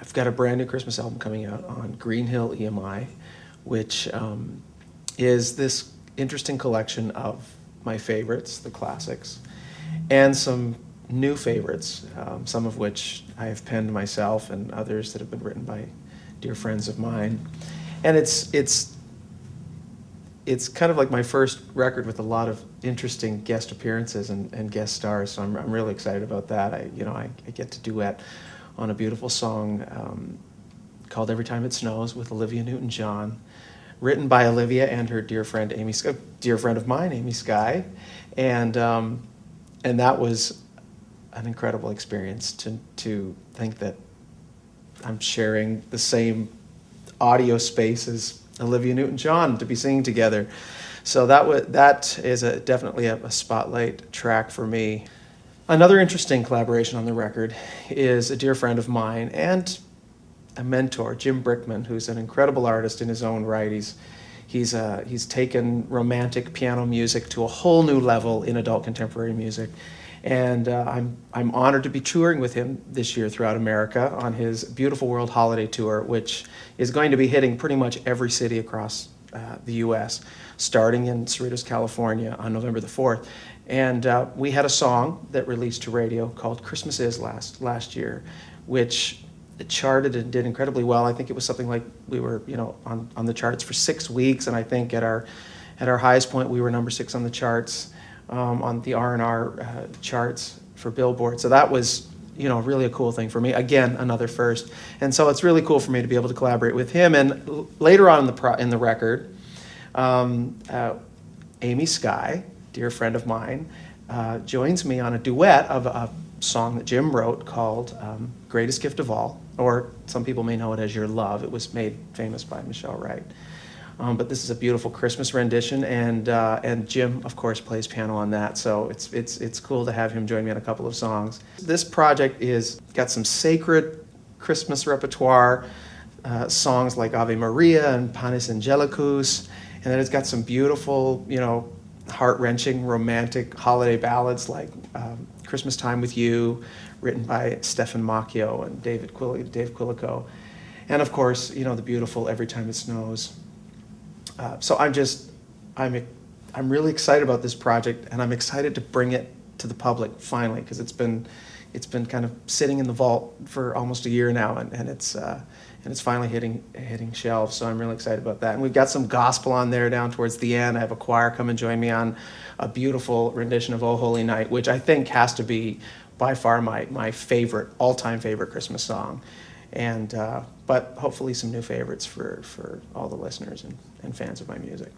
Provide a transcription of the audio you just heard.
I've got a brand new Christmas album coming out on Green Hill EMI, which is this interesting collection of my favorites, the classics, and some new favorites, some of which I have penned myself and others that have been written by dear friends of mine. And it's kind of like my first record with a lot of interesting guest appearances and guest stars, so I'm really excited about that. I get to duet on a beautiful song called Every Time It Snows with Olivia Newton-John, written by Olivia and her dear friend dear friend of mine, Amy Sky, and that was an incredible experience to think that I'm sharing the same audio space as Olivia Newton-John to be singing together. So that is definitely a spotlight track for me. Another interesting collaboration on the record is a dear friend of mine and a mentor, Jim Brickman, who's an incredible artist in his own right. He's taken romantic piano music to a whole new level in adult contemporary music. And I'm honored to be touring with him this year throughout America on his Beautiful World Holiday Tour, which is going to be hitting pretty much every city across the U.S., starting in Cerritos, California on November the 4th. And we had a song that released to radio called Christmas Is last year, which it charted and did incredibly well. I think it was something like we were on the charts for 6 weeks, and I think at our highest point we were number 6 on the charts. On the R&R charts for Billboard. So that was, really a cool thing for me. Again, another first. And so it's really cool for me to be able to collaborate with him. And later on in the record, Amy Sky, dear friend of mine, joins me on a duet of a song that Jim wrote called Greatest Gift of All, or some people may know it as Your Love. It was made famous by Michelle Wright. But this is a beautiful Christmas rendition, and Jim, of course, plays piano on that. So it's cool to have him join me on a couple of songs. This project is got some sacred Christmas repertoire, songs like Ave Maria and Panis Angelicus, and then it's got some beautiful, heart-wrenching, romantic holiday ballads like Christmas Time with You, written by Stefan Macchio and Dave Quilico, and of course, the beautiful Every Time It Snows. So I'm really excited about this project, and I'm excited to bring it to the public finally, because it's been kind of sitting in the vault for almost a year now, and it's finally hitting shelves. So I'm really excited about that. And we've got some gospel on there down towards the end. I have a choir come and join me on a beautiful rendition of "O Holy Night," which I think has to be by far my favorite, all-time favorite Christmas song. And but hopefully some new favorites for all the listeners and fans of my music.